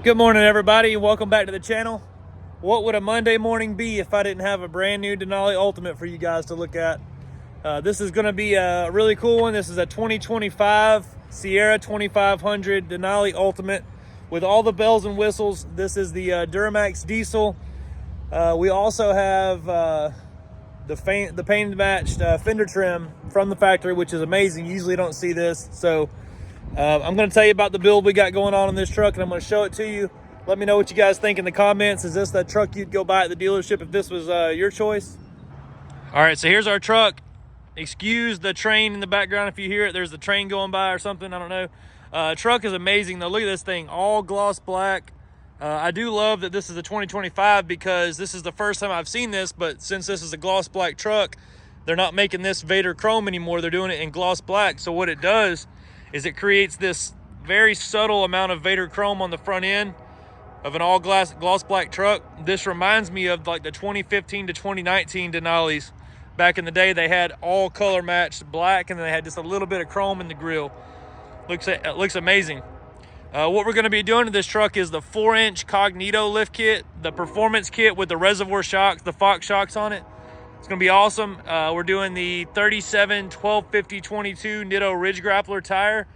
Good morning, everybody. Welcome back to the channel. What would a Monday morning be if I didn't have a brand new Denali Ultimate for you guys to look at? This is going to be a really cool one. This is a 2025 Sierra 2500 Denali Ultimate with all the bells and whistles. This is the Duramax diesel. We also have the paint matched fender trim from the factory, which is amazing. You usually don't see this. So I'm going to tell you about the build we got going on in this truck, and I'm going to show it to you. Let me know what you guys think in the comments. Is this the truck you'd go buy at the dealership if this was your choice? All right, so here's our truck. Excuse the train in the background if you hear it. There's the train going by or something, I don't know. Truck is amazing though. Look at this thing, all gloss black. I do love that this is a 2025 because this is the first time I've seen this, but since this is a gloss black truck, they're not making this Vader chrome anymore. They're doing it in gloss black. So what it does is it creates this very subtle amount of Vader chrome on the front end of an all gloss black truck. This reminds me of like the 2015 to 2019 Denalis. Back in the day, they had all color matched black, and then they had just a little bit of chrome in the grill. Looks amazing. What we're going to be doing to this truck is the 4-inch Cognito lift kit, the performance kit with the reservoir shocks, the Fox shocks on it. It's going to be awesome. We're doing the 37 1250 22 Nitto Ridge Grappler tire,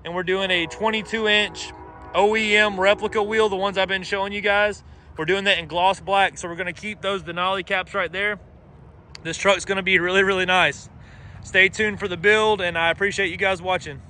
and we're doing a 22-inch OEM replica wheel, the ones I've been showing you guys. We're doing that in gloss black, so we're going to keep those Denali caps right there. This truck's going to be really, really nice. Stay tuned for the build, and I appreciate you guys watching.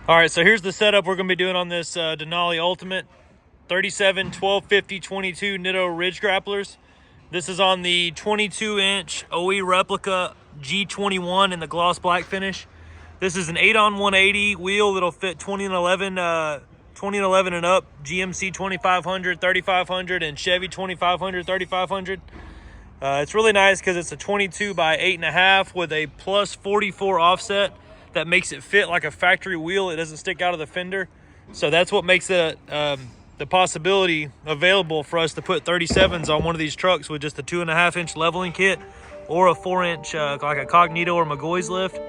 All right, so here's the setup we're going to be doing on this Denali Ultimate 37 1250 22 Nitto Ridge Grapplers. This is on the 22-inch OE replica G21 in the gloss black finish. This is an 8-on-180 wheel that'll fit 2011 and up GMC 2500, 3500, and Chevy 2500, 3500. It's really nice because it's a 22 by 8.5 with a plus 44 offset. That makes it fit like a factory wheel. It doesn't stick out of the fender. So that's what makes it the possibility available for us to put 37s on one of these trucks with just a 2.5-inch leveling kit or a 4-inch like a Cognito or McGoy's lift.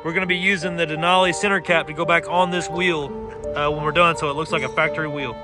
We're going to be using the Denali center cap to go back on this wheel when we're done, so it looks like a factory wheel.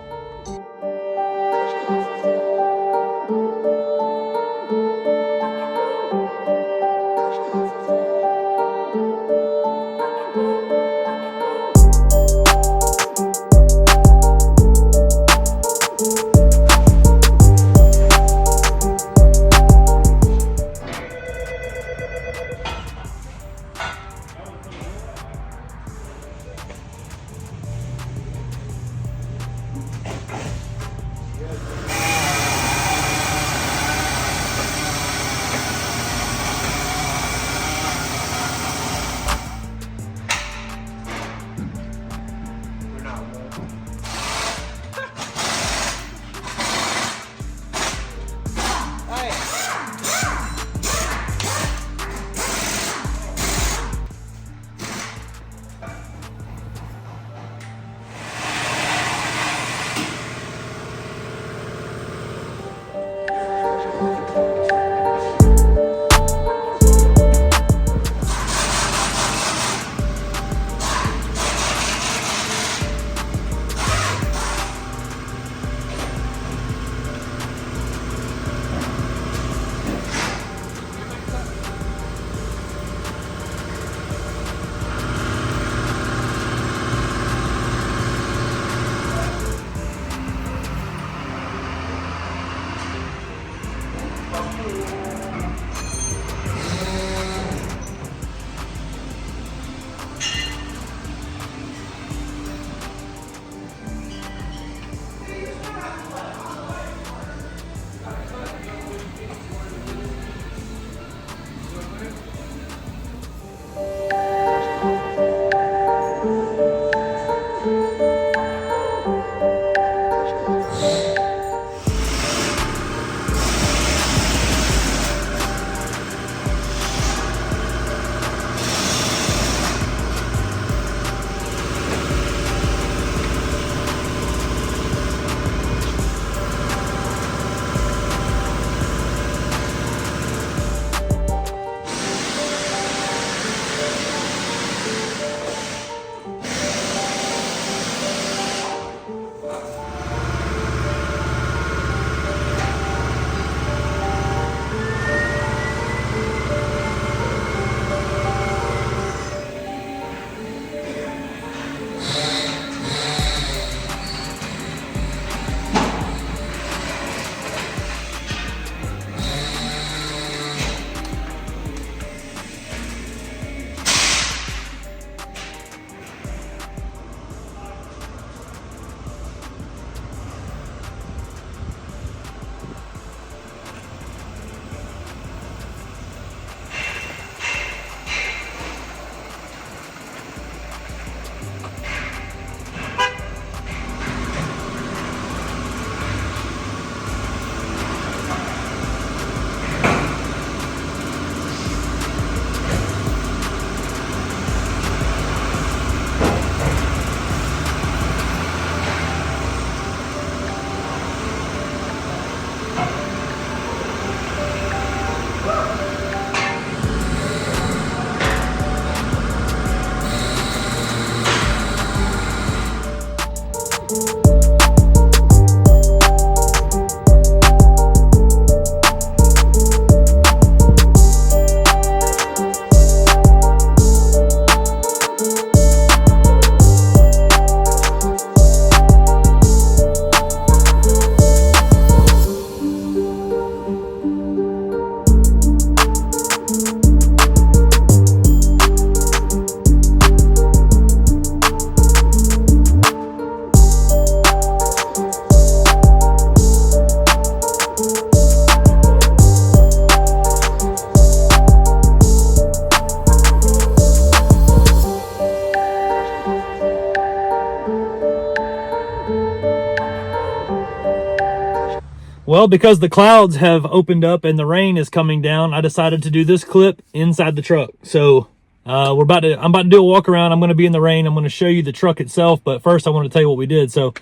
Well, because the clouds have opened up and the rain is coming down, I decided to do this clip inside the truck. So I'm about to do a walk around. I'm going to be in the rain. I'm going to show you the truck itself, but first I want to tell you what we did. So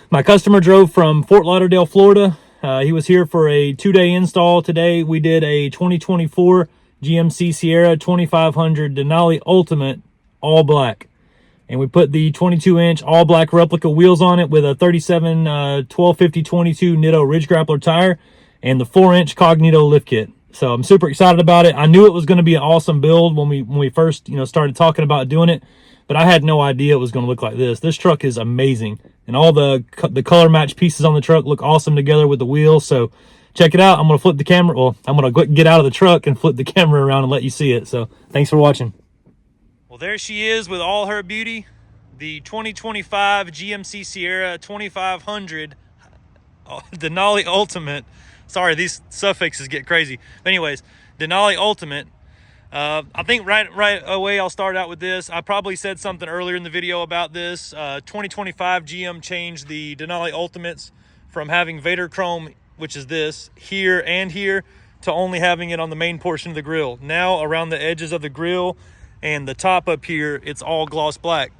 my customer drove from Fort Lauderdale, Florida. He was here for a 2-day install. Today we did a 2024 GMC Sierra 2500 Denali Ultimate all black. And we put the 22-inch all-black replica wheels on it with a 37 1250 22 Nitto Ridge Grappler tire and the 4-inch Cognito lift kit. So I'm super excited about it. I knew it was going to be an awesome build when we first started talking about doing it, but I had no idea it was going to look like this. This truck is amazing, and all the color match pieces on the truck look awesome together with the wheels. So check it out. I'm going to flip the camera. Well, I'm going to get out of the truck and flip the camera around and let you see it. So thanks for watching. Well, there she is with all her beauty, the 2025 GMC Sierra 2500 Denali Ultimate. Sorry, these suffixes get crazy. But anyways, Denali Ultimate. I think right away I'll start out with this. I probably said something earlier in the video about this. 2025 GM changed the Denali Ultimates from having Vader Chrome, which is this, here and here, to only having it on the main portion of the grill. Now around the edges of the grill and the top up here, it's all gloss black.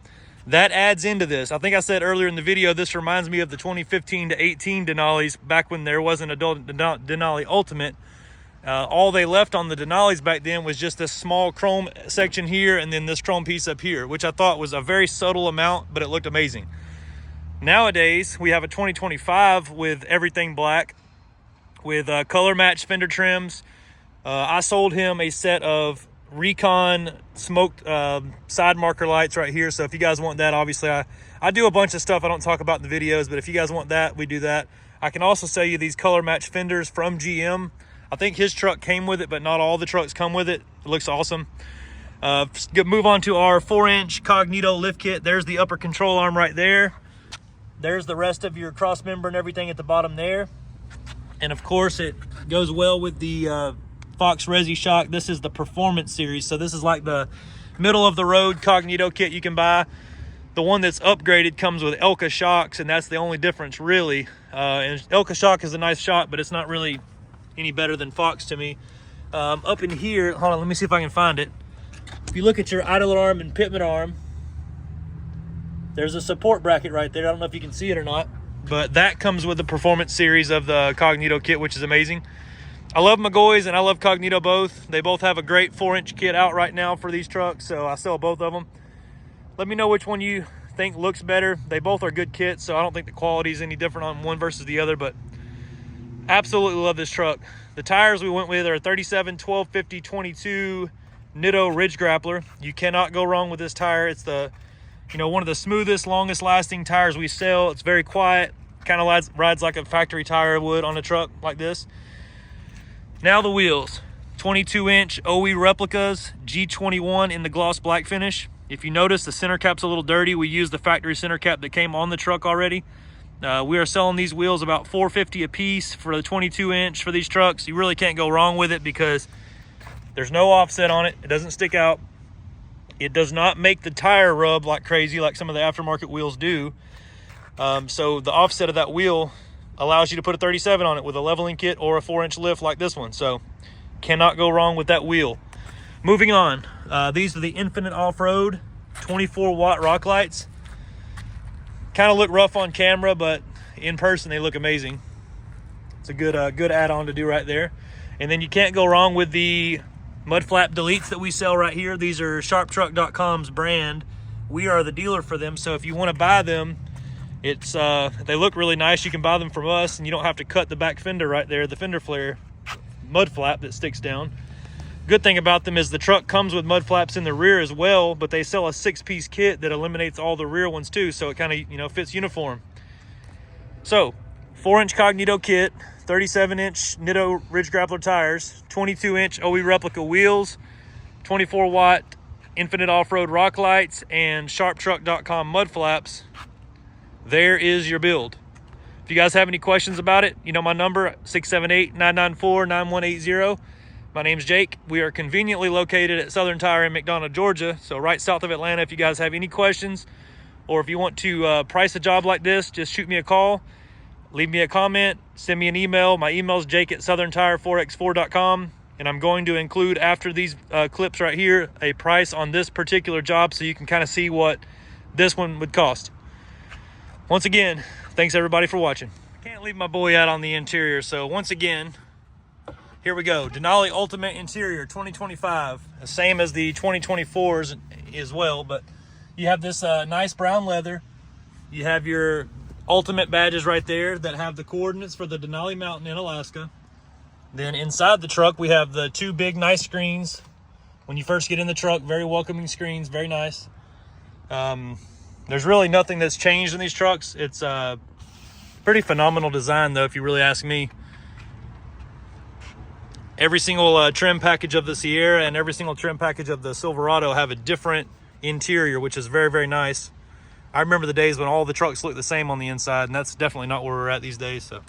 That adds into this. I think I said earlier in the video, this reminds me of the 2015 to 18 Denalis back when there wasn't a Denali Ultimate. All they left on the Denalis back then was just this small chrome section here and then this chrome piece up here, which I thought was a very subtle amount, but it looked amazing. Nowadays, we have a 2025 with everything black with color match fender trims. I sold him a set of Recon smoked side marker lights right here. So if you guys want that, obviously I do a bunch of stuff I don't talk about in the videos, but if you guys want that, we do that. I can also sell you these color match fenders from GM. I think his truck came with it, but not all the trucks come with it. It looks awesome. Move on to our 4-inch Cognito lift kit. There's the upper control arm right there. There's the rest of your cross member and everything at the bottom there. And of course it goes well with the Fox Resi shock. This is the Performance series, so this is like the middle of the road Cognito kit you can buy. The one that's upgraded comes with Elka shocks, and that's the only difference really. And Elka shock is a nice shock, but it's not really any better than Fox to me. Up in here, hold on, let me see if I can find it. If you look at your idler arm and pitman arm, there's a support bracket right there. I don't know if you can see it or not, but that comes with the Performance series of the Cognito kit, which is amazing. I love McGoy's and I love Cognito both. They both have a great 4-inch kit out right now for these trucks, so I sell both of them. Let me know which one you think looks better. They both are good kits, so I don't think the quality is any different on one versus the other, but absolutely love this truck. The tires we went with are 37 1250 22 Nitto Ridge Grappler. You cannot go wrong with this tire. It's the one of the smoothest, longest lasting tires we sell. It's very quiet, kind of rides like a factory tire would on a truck like this. Now the wheels, 22-inch OE replicas, G21 in the gloss black finish. If you notice, the center cap's a little dirty. We used the factory center cap that came on the truck already. We are selling these wheels about $450 a piece for the 22-inch for these trucks. You really can't go wrong with it because there's no offset on it. It doesn't stick out. It does not make the tire rub like crazy like some of the aftermarket wheels do. So the offset of that wheel allows you to put a 37 on it with a leveling kit or a 4-inch lift like this one. So cannot go wrong with that wheel. Moving on, these are the Infinite Off-Road 24-watt rock lights. Kind of look rough on camera, but in person they look amazing. It's a good add-on to do right there. And then you can't go wrong with the mud flap deletes that we sell right here. These are sharptruck.com's brand. We are the dealer for them, so if you want to buy them, it's they look really nice. You can buy them from us, and you don't have to cut the back fender right there, the fender flare mud flap that sticks down. Good thing about them is the truck comes with mud flaps in the rear as well, but they sell a 6-piece kit that eliminates all the rear ones too, so it kind of fits uniform. So 4-inch Cognito kit, 37-inch Nitto Ridge Grappler tires, 22-inch OE replica wheels, 24-watt Infinite Off-Road rock lights, and sharptruck.com mud flaps. There is your build. If you guys have any questions about it, you know my number, 678-994-9180. My name's Jake. We are conveniently located at Southern Tire in McDonough, Georgia, so right south of Atlanta. If you guys have any questions, or if you want to price a job like this, just shoot me a call. leave me a comment, send me an email. My email is jake@southerntire4x4.com. And I'm going to include, after these clips right here, a price on this particular job so you can kind of see what this one would cost. Once again, thanks everybody for watching. I can't leave my boy out on the interior, so once again, here we go. Denali Ultimate Interior 2025, the same as the 2024s as well, but you have this nice brown leather. You have your Ultimate badges right there that have the coordinates for the Denali Mountain in Alaska. Then inside the truck, we have the two big nice screens. When you first get in the truck, very welcoming screens, very nice. There's really nothing that's changed in these trucks. It's a pretty phenomenal design though, if you really ask me. Every single trim package of the Sierra and every single trim package of the Silverado have a different interior, which is very, very nice. I remember the days when all the trucks looked the same on the inside, and that's definitely not where we're at these days. So